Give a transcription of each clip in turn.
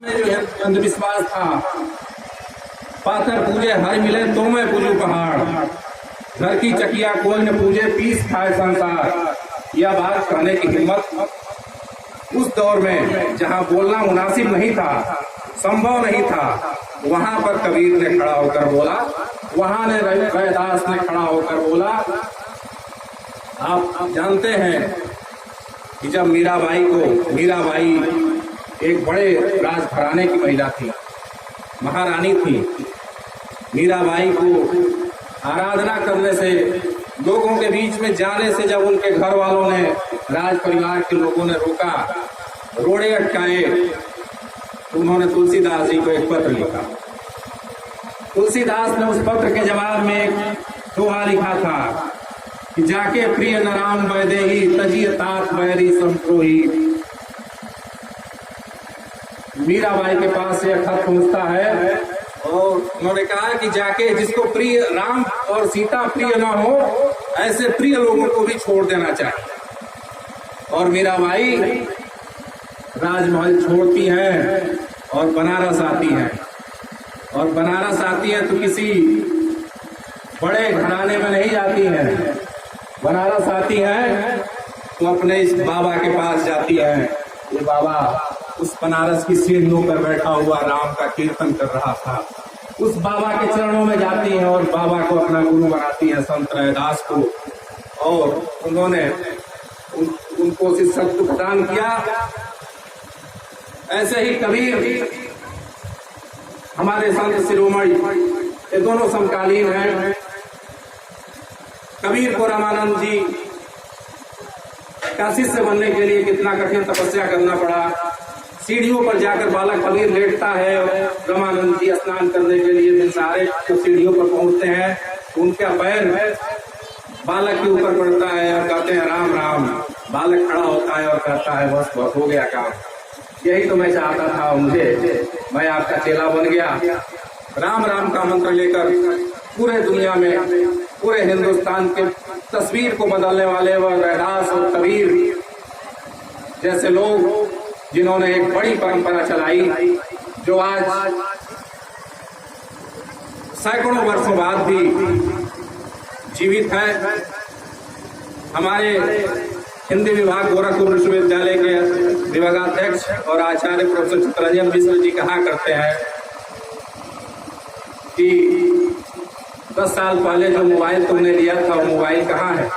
में जो है अंधविश्वास था, पाथर पूजे हर मिले तो मैं पूजू पहाड़, घर की चकिया कोई न पूजे पीस खाए संसार। यह बात कहने की हिम्मत उस दौर में जहां बोलना मुनासिब नहीं था, संभव नहीं था, वहां पर कबीर ने खड़ा होकर बोला, वहां ने रविदास ने खड़ा होकर बोला। आप जानते हैं कि जब मीराबाई एक बड़े राजघराने की महिला थी, महारानी थी। मीराबाई को आराधना करने से, लोगों के बीच में जाने से जब उनके घर वालों ने, राज परिवार के लोगों ने रोका, रोड़े अटकाए, तो उन्होंने तुलसीदास जी को एक पत्र लिखा। तुलसीदास ने उस पत्र के जवाब में एक दोहा लिखा था कि जाके प्रिय नराम वैदेही तजी तात बैरी संप्रोही। मीराबाई के पास यह खत पहुंचता है और उन्होंने कहा कि जाके जिसको प्रिय राम और सीता प्रिय ना हो, ऐसे प्रिय लोगों को भी छोड़ देना चाहिए। और मीराबाई राजमहल छोड़ती हैं और बनारस आती हैं, और बनारस आती है तो किसी बड़े घराने में नहीं जाती हैं, बनारस आती हैं तो अपने इस बाबा के पास जाती हैं। ये बाबा उस बनारस की सीढ़ियों पर बैठा हुआ राम का कीर्तन कर रहा था। उस बाबा के चरणों में जाती हैं और बाबा को अपना गुरु बनाती हैं, संत रविदास को, और उन्होंने उनको शिष्यत्व प्रदान किया। ऐसे ही कबीर हमारे संत शिरोमणि, ये दोनों समकालीन हैं। कबीर को रामानंद जी का शिष्य बनने के लिए कितना कठिन तपस्या करना पड़ा। सीढ़ियों पर जाकर बालक कबीर लेटता है, रामानंद जी स्नान करने के लिए दिन सारे सीढ़ियों पर पहुंचते हैं, उनका पैर बालक के ऊपर पड़ता है और कहते हैं राम राम। बालक खड़ा होता है और कहता है बस बस हो गया काम, यही तो मैं चाहता था, मैं आपका चेला बन गया। राम राम का मंत्र लेकर पूरे दुनिया में, पूरे हिंदुस्तान के तस्वीर को बदलने वाले वह रविदास और कबीर जैसे लोग, जिन्होंने एक बड़ी परंपरा चलाई, जो आज सैकड़ों वर्षों बाद भी जीवित है। हमारे हिंदी विभाग गोरखपुर विश्वविद्यालय के विभागाध्यक्ष और आचार्य प्रोफेसर चित्तरंजन मिश्र जी कहा करते हैं कि 10 साल पहले जो मोबाइल तुमने लिया था वो मोबाइल कहाँ है?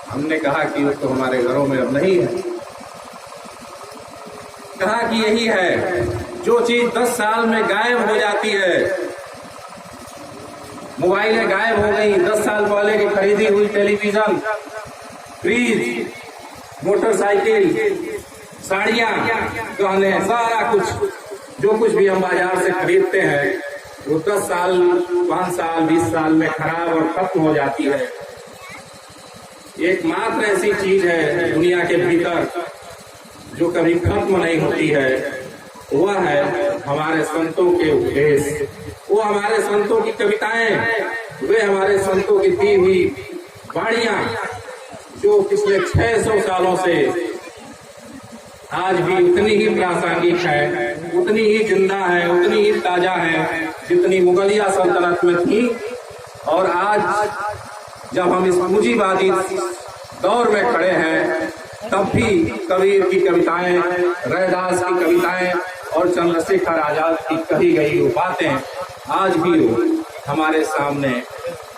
हमने कहा कि वो तो हमारे घरों में अब नहीं है। कहा कि यही है, जो चीज 10 साल में गायब हो जाती है, मोबाइलें गायब हो गई। 10 साल पहले की खरीदी हुई टेलीविजन, फ्रिज, मोटरसाइकिल, साड़ियां, गहने, सारा कुछ जो कुछ भी हम बाजार से खरीदते हैं वो 10 साल, 5 साल, 20 साल में खराब और खत्म हो जाती है। एकमात्र ऐसी चीज है दुनिया के भीतर जो कभी खत्म नहीं होती है, वह है हमारे संतों के उपदेश, वो हमारे संतों की कविताएं, वे हमारे संतों की दी हुई वाणियां, जो पिछले 600 सालों से आज भी उतनी ही प्रासंगिक है, उतनी ही जिंदा है, उतनी ही ताजा है जितनी मुगलिया सल्तनत में थी। और आज जब हम इस पूंजीवादी दौर में खड़े हैं, तब भी कबीर की कविताएं, रविदास की कविताएं और चंद्रशेखर आजाद की कही गई वो बातें आज भी वो हमारे सामने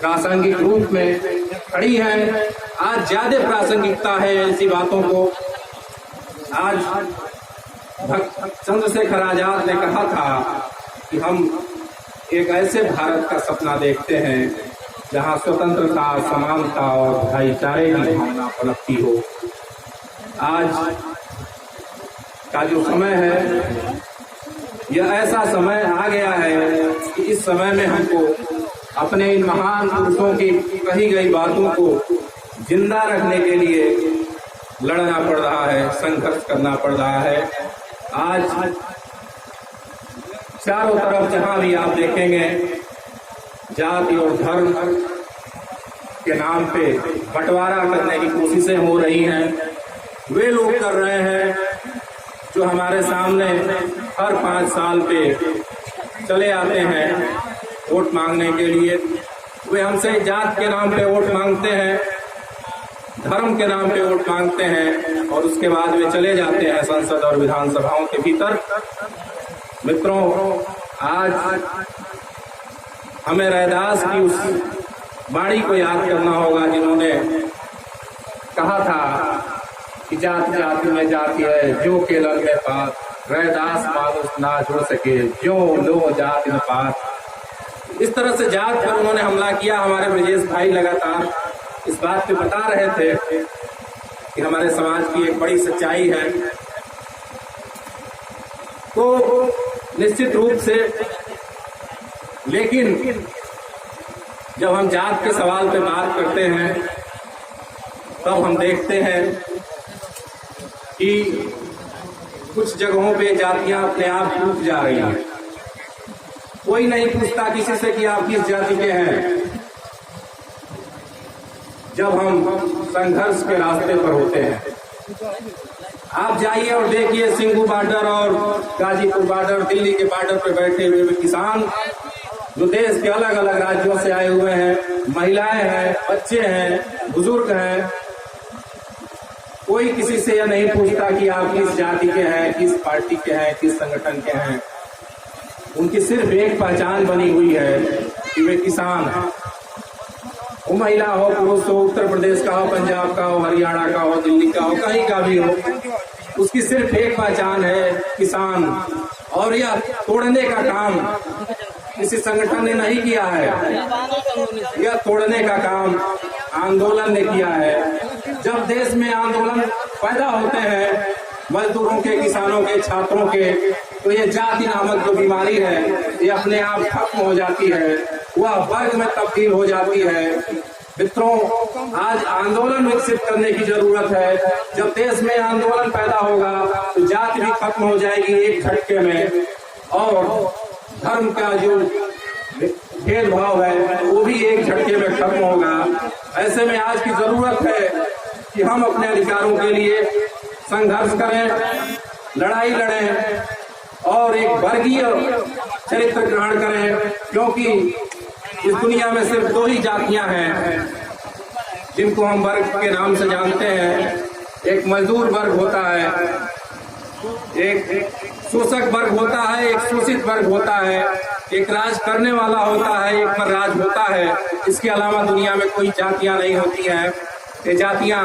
प्रासंगिक रूप में खड़ी हैं। आज ज्यादा प्रासंगिकता है ऐसी बातों को। आज चंद्रशेखर आजाद ने कहा था कि हम एक ऐसे भारत का सपना देखते हैं जहां स्वतंत्रता, समानता और भाईचारे की भावना पनपती हो। आज का जो समय है, यह ऐसा समय आ गया है कि इस समय में हमको अपने इन महान पुरुषों की कही गई बातों को जिंदा रखने के लिए लड़ना पड़ रहा है, संघर्ष करना पड़ रहा है। आज चारों तरफ जहां भी आप देखेंगे, जाति और धर्म के नाम पे बंटवारा करने की कोशिशें हो रही हैं। वे लोग कर रहे हैं जो हमारे सामने हर 5 साल पे चले आते हैं वोट मांगने के लिए, वे हमसे जात के नाम पे वोट मांगते हैं, धर्म के नाम पे वोट मांगते हैं और उसके बाद वे चले जाते हैं संसद और विधानसभाओं के भीतर। मित्रों, आज हमें रैदास की उस वाणी को याद करना होगा जिन्होंने कहा था कि जात जाति में जाति है, जो केलर में पात, रैदास मानुष ना जुड़ सके, जो लो जाति न पात। इस तरह से जात पर उन्होंने हमला किया। हमारे ब्रजेश भाई लगातार इस बात पे बता रहे थे कि हमारे समाज की एक बड़ी सच्चाई है। तो निश्चित रूप से, लेकिन जब हम जात के सवाल पे बात करते हैं तब हम देखते हैं कि कुछ जगहों पे जातियां अपने आप टूट जा रही हैं। कोई नहीं पूछता किसी से कि आप किस जाति के हैं। जब हम संघर्ष के रास्ते पर होते हैं, आप जाइए और देखिए सिंघू बॉर्डर और गाजीपुर बॉर्डर, दिल्ली के बॉर्डर पर बैठे हुए किसान जो देश के अलग अलग राज्यों से आए हुए हैं, महिलाएं हैं, बच्चे हैं, बुजुर्ग हैं, कोई किसी से यह नहीं पूछता कि आप किस जाति के हैं, किस पार्टी के हैं, किस संगठन के हैं। उनकी सिर्फ एक पहचान बनी हुई है कि वे किसान हैं। वो महिला हो, पुरुष हो, उत्तर प्रदेश का हो, पंजाब का हो, हरियाणा का हो, दिल्ली का हो, कहीं का भी हो, उसकी सिर्फ एक पहचान है, किसान। और यह तोड़ने का काम किसी संगठन ने नहीं किया है, यह तोड़ने का काम आंदोलन ने किया है। जब देश में आंदोलन पैदा होते हैं मजदूरों के, किसानों के, छात्रों के, तो ये जाति नामक जो बीमारी है ये अपने आप खत्म हो जाती है, वह वर्ग में तब्दील हो जाती है। मित्रों, आज आंदोलन विकसित करने की जरूरत है। जब देश में आंदोलन पैदा होगा तो जाति भी खत्म हो जाएगी एक झटके में, और धर्म का जो भेदभाव है वो भी एक झटके में खत्म होगा। ऐसे में आज की जरूरत है कि हम अपने अधिकारों के लिए संघर्ष करें, लड़ाई लड़ें और एक वर्गीय चरित्र ग्रहण करें, क्योंकि इस दुनिया में सिर्फ 2 ही जातियां हैं जिनको हम वर्ग के नाम से जानते हैं। एक मजदूर वर्ग होता है, एक शोषक वर्ग होता है, एक शोषित वर्ग होता है, एक राज करने वाला होता है, एक पर राज होता है। इसके अलावा दुनिया में कोई जातियां नहीं होती हैं। ये जातियां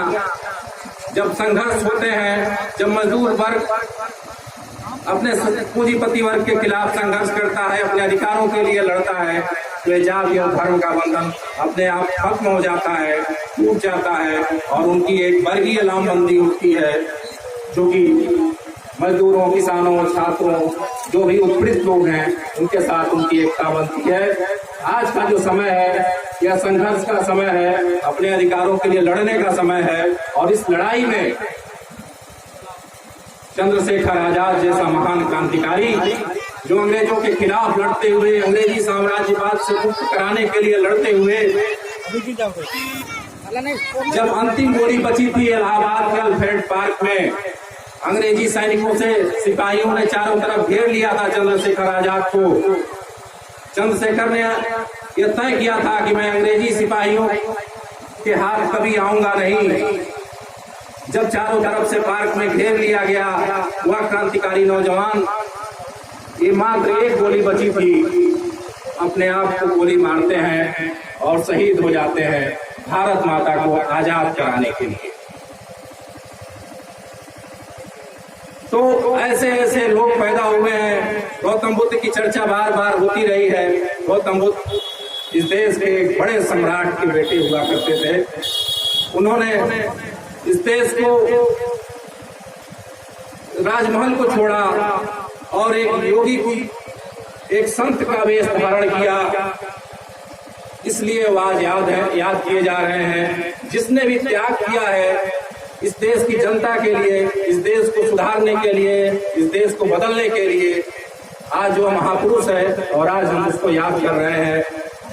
जब संघर्ष होते हैं, जब मजदूर वर्ग अपने पूंजीपति वर्ग के खिलाफ संघर्ष करता है, अपने अधिकारों के लिए लड़ता है, तो जाति और धर्म का बंधन अपने आप खत्म हो जाता है, टूट जाता है और उनकी एक वर्गीय लामबंदी होती है, जो कि मजदूरों, किसानों, छात्रों, जो भी उत्पीड़ित लोग हैं उनके साथ उनकी एकता बनती है। आज का जो समय है यह संघर्ष का समय है, अपने अधिकारों के लिए लड़ने का समय है। और इस लड़ाई में चंद्रशेखर आजाद जैसा महान क्रांतिकारी जो अंग्रेजों के खिलाफ लड़ते हुए, अंग्रेजी साम्राज्यवाद से मुक्त कराने के लिए लड़ते हुए, जब अंतिम गोली बची थी इलाहाबाद के अल्फ्रेड पार्क में, अंग्रेजी सैनिकों से सिपाहियों ने चारों तरफ घेर लिया था चंद्रशेखर आजाद को। चंद्रशेखर ने यह तय किया था कि मैं अंग्रेजी सिपाहियों के हाथ कभी आऊंगा नहीं। जब चारों तरफ से पार्क में घेर लिया गया, वह क्रांतिकारी नौजवान, ये मात्र एक गोली बची थी, अपने आप को गोली मारते हैं और शहीद हो जाते हैं भारत माता को आजाद कराने के लिए। तो ऐसे ऐसे लोग पैदा हुए हैं। गौतम बुद्ध की चर्चा बार बार होती रही है। गौतम बुद्ध इस देश के एक बड़े सम्राट के बेटे हुआ करते थे। उन्होंने इस देश को, राजमहल को छोड़ा और एक योगी की, एक संत का वेश धारण किया। इसलिए वो आज याद किए जा रहे हैं। जिसने भी त्याग किया है इस देश की जनता के लिए, इस देश को सुधारने के लिए, इस देश को बदलने के लिए, आज वो महापुरुष है और आज हम उसको याद कर रहे हैं।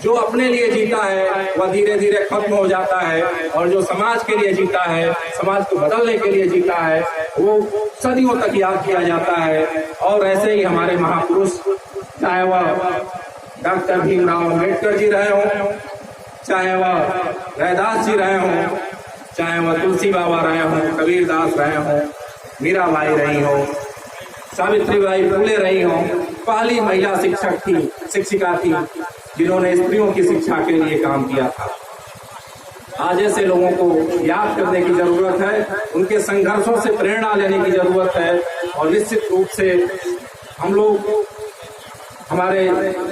जो अपने लिए जीता है वह धीरे धीरे खत्म हो जाता है, और जो समाज के लिए जीता है, समाज को बदलने के लिए जीता है, वो सदियों तक याद किया जाता है। और ऐसे ही हमारे महापुरुष, चाहे वह डॉक्टर भीमराव अम्बेडकर जी रहे हों, चाहे वह रैदास जी रहे हों, चाहे वह तुलसी बाबा रहे हों, कबीर दास रहे हों, मीराबाई रही हो, सावित्रीबाई फुले रही हो, पहली महिला शिक्षिका थी जिन्होंने स्त्रियों की शिक्षा के लिए काम किया था। आज ऐसे लोगों को याद करने की जरूरत है, उनके संघर्षों से प्रेरणा लेने की जरूरत है। और निश्चित रूप से हम लोग, हमारे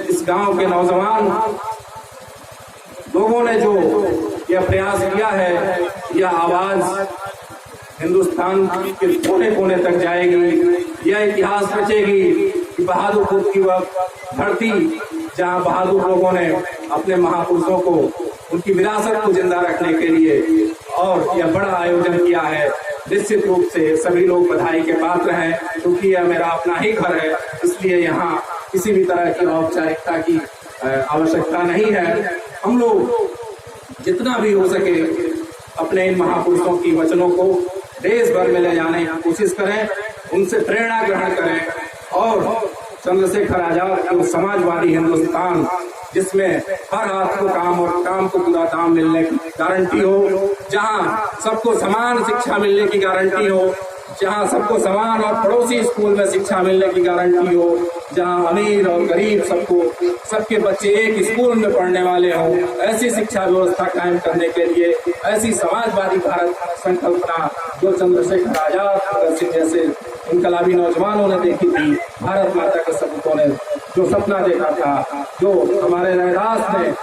इस गांव के नौजवान लोगों ने जो यह प्रयास किया है, यह आवाज हिंदुस्तान के कोने कोने तक जाएगी। यह इतिहास रचेगी कि बहादुरपुर की वह धरती जहां बहादुर लोगों ने अपने महापुरुषों को, उनकी विरासत को जिंदा रखने के लिए और यह बड़ा आयोजन किया है। निश्चित रूप से सभी लोग बधाई के पात्र हैं, क्योंकि यह मेरा अपना ही घर है, इसलिए यहाँ किसी भी तरह की औपचारिकता की आवश्यकता नहीं है। हम लोग जितना भी हो सके अपने इन महापुरुषों की वचनों को देश भर में ले जाने की कोशिश करें, उनसे प्रेरणा ग्रहण करें, और चंद्रशेखर आजाद को समाजवादी हिंदुस्तान, जिसमें हर हाथ को काम और काम को पूरा दाम मिलने की गारंटी हो, जहां सबको समान शिक्षा मिलने की गारंटी हो, जहां सबको समान और पड़ोसी स्कूल में शिक्षा मिलने की गारंटी हो, जहां अमीर और गरीब सबके बच्चे एक स्कूल में पढ़ने वाले हों, ऐसी शिक्षा व्यवस्था कायम करने के लिए ऐसी समाजवादी भारत संकल्पना जो चंद्रशेखर आजाद, भगत सिंह जैसे इनकलाबी नौजवानों ने देखी थी, भारत माता के सपूतों ने जो सपना देखा था, जो हमारे रैदास ने,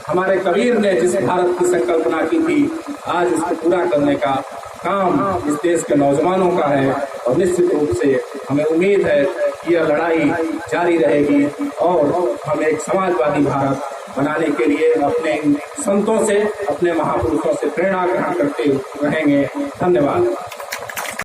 हमारे कबीर ने जिस भारत की संकल्पना की थी, आज उसको पूरा करने का काम इस देश के नौजवानों का है। और निश्चित रूप से हमें उम्मीद है कि यह लड़ाई जारी रहेगी और हम एक समाजवादी भारत बनाने के लिए अपने संतों से, अपने महापुरुषों से प्रेरणा ग्रहण करते रहेंगे। धन्यवाद।